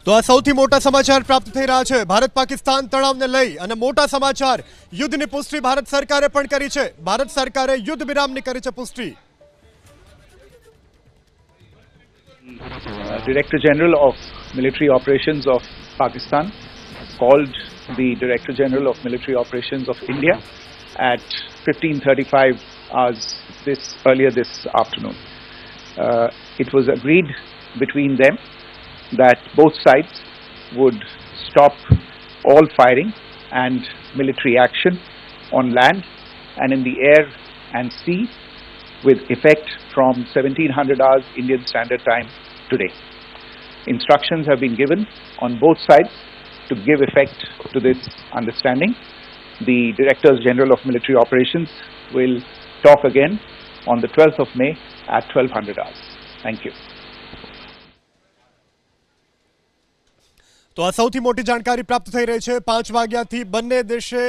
તો આ સૌથી મોટા સમાચાર પ્રાપ્ત થઈ રહ્યા છે ભારત પાકિસ્તાન તણાવને લઈ અને મોટા સમાચાર યુદ્ધની પુષ્ટિ ભારત સરકારે પણ કરી છે। ભારત સરકારે યુદ્ધ વિરામની કરી છે પુષ્ટિ। Director General of Military Operations of Pakistan called the Director General of Military Operations of India at 15:35 hours earlier this afternoon. It was agreed between them that both sides would stop all firing and military action on land and in the air and sea with effect from 1700 hours Indian Standard Time today. Instructions have been given on both sides to give effect to this understanding. The Directors General of Military Operations will talk again on the 12th of May at 1200 hours. Thank you. તો આ સૌથી મોટી જાણકારી પ્રાપ્ત થઈ રહી છે। 5 વાગ્યાથી બંને દેશે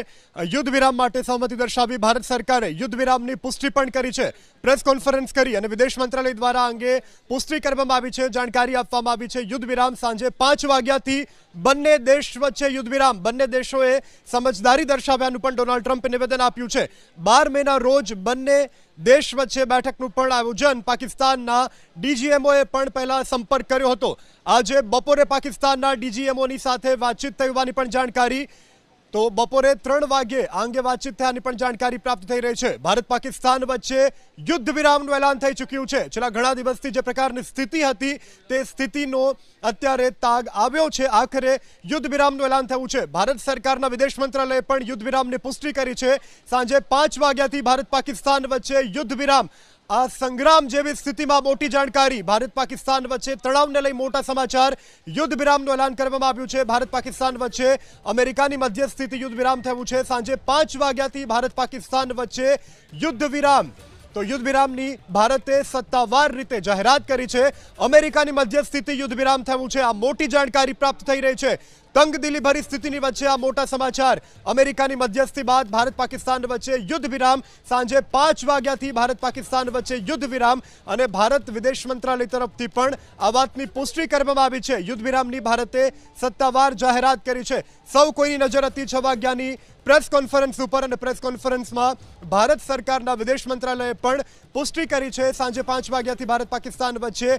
યુદ્ધ વિરામ માટે સહમતિ દર્શાવી। ભારત સરકારે યુદ્ધ વિરામની પુષ્ટિ પણ કરી છે। પ્રેસ કોન્ફરન્સ કરી અને વિદેશ મંત્રાલય દ્વારા અંગે પુષ્ટિ કરવામાં આવી છે, જાણકારી આપવામાં આવી છે। યુદ્ધ વિરામ સાંજે 5 વાગ્યાથી બંને દેશ વચ્ચે યુદ્ધ વિરામ। બંને દેશોએ સમજદારી દર્શાવ્યાનું પણ ડોનાલ્ડ ટ્રમ્પે નિવેદન આપ્યું છે। 12 મેના રોજ બંને દેશ વચ્ચે બેઠકનું પણ આયોજન પાકિસ્તાનના ડીજીએમઓએ પણ પહેલા સંપર્ક કર્યો હતો। આજે બપોરે પાકિસ્તાનના ડીજીએમઓની સાથે વાતચીત થઈ હોવાની પણ જાણકારી। તો બપોરે 3 વાગે આ અંગે વાતચીત થયાની પણ જાણકારી પ્રાપ્ત થઈ રહી છે। ભારત પાકિસ્તાન વચ્ચે યુદ્ધ વિરામનું એલાન થઈ ચૂક્યું છે। છેલ્લા ઘણા દિવસથી જે પ્રકારની સ્થિતિ હતી તે સ્થિતિનો અત્યારે તાગ આવ્યો છે। આખરે યુદ્ધ વિરામનું એલાન થયું છે। ભારત સરકારના વિદેશ મંત્રાલયે પણ યુદ્ધ વિરામની પુષ્ટિ કરી છે। સાંજે 5 વાગ્યાથી ભારત પાકિસ્તાન વચ્ચે યુદ્ધ વિરામ। આ સંગ્રામ જેવી સ્થિતિમાં મોટી જાણકારી। ભારત પાકિસ્તાન વચ્ચે તણાવને લઈ મોટા સમાચાર। યુદ્ધ વિરામનું એલાન કરવામાં આવ્યું છે। ભારત પાકિસ્તાન વચ્ચે અમેરિકાની મધ્યસ્થીથી યુદ્ધ વિરામ થયું છે। સાંજે 5 વાગ્યાથી ભારત પાકિસ્તાન વચ્ચે યુદ્ધ વિરામ। તો યુદ્ધ વિરામની ભારતે સત્તાવાર રીતે જાહેરાત કરી છે। અમેરિકાની મધ્યસ્થીથી યુદ્ધ વિરામ થયું છે। આ મોટી જાણકારી પ્રાપ્ત થઈ રહી છે। તંગદિલી ભરી સ્થિતિની વચ્ચે આ મોટા સમાચાર। અમેરિકાની મધ્યસ્થી બાદ ભારત પાકિસ્તાન વચ્ચે યુદ્ધ વિરામ। સાંજે 5 વાગ્યાથી ભારત પાકિસ્તાન વચ્ચે યુદ્ધ વિરામ અને ભારત વિદેશ મંત્રાલય તરફથી પણ આ વાતની પુષ્ટિ કરવામાં આવી છે। યુદ્ધ વિરામની ભારતે સત્તાવાર જાહેરાત કરી છે। સૌ કોઈની નજર હતી 6 વાગ્યાની પ્રેસ કોન્ફરન્સ ઉપર અને પ્રેસ કોન્ફરન્સમાં ભારત સરકારના વિદેશ મંત્રાલયે પણ પુષ્ટિ કરી છે। સાંજે 5 વાગ્યાથી ભારત પાકિસ્તાન વચ્ચે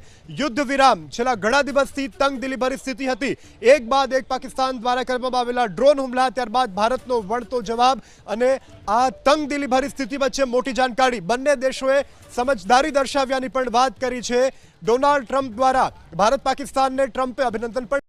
યુદ્ધ વિરામ। છેલ્લા ઘણા દિવસથી તંગદિલી ભરી સ્થિતિ હતી। એક બાદ એક પાકિસ્તાન દ્વારા કરવામાં આવેલા ડ્રોન હુમલા, ત્યારબાદ ભારતનો વળતો જવાબ અને આ તંગદિલી ભરી સ્થિતિ વચ્ચે મોટી જાણકારી। બંને દેશોએ સમજદારી દર્શાવ્યાની પણ વાત કરી છે। ડોનાલ્ડ ટ્રમ્પ દ્વારા ભારત પાકિસ્તાનને ટ્રમ્પે અભિનંદન પણ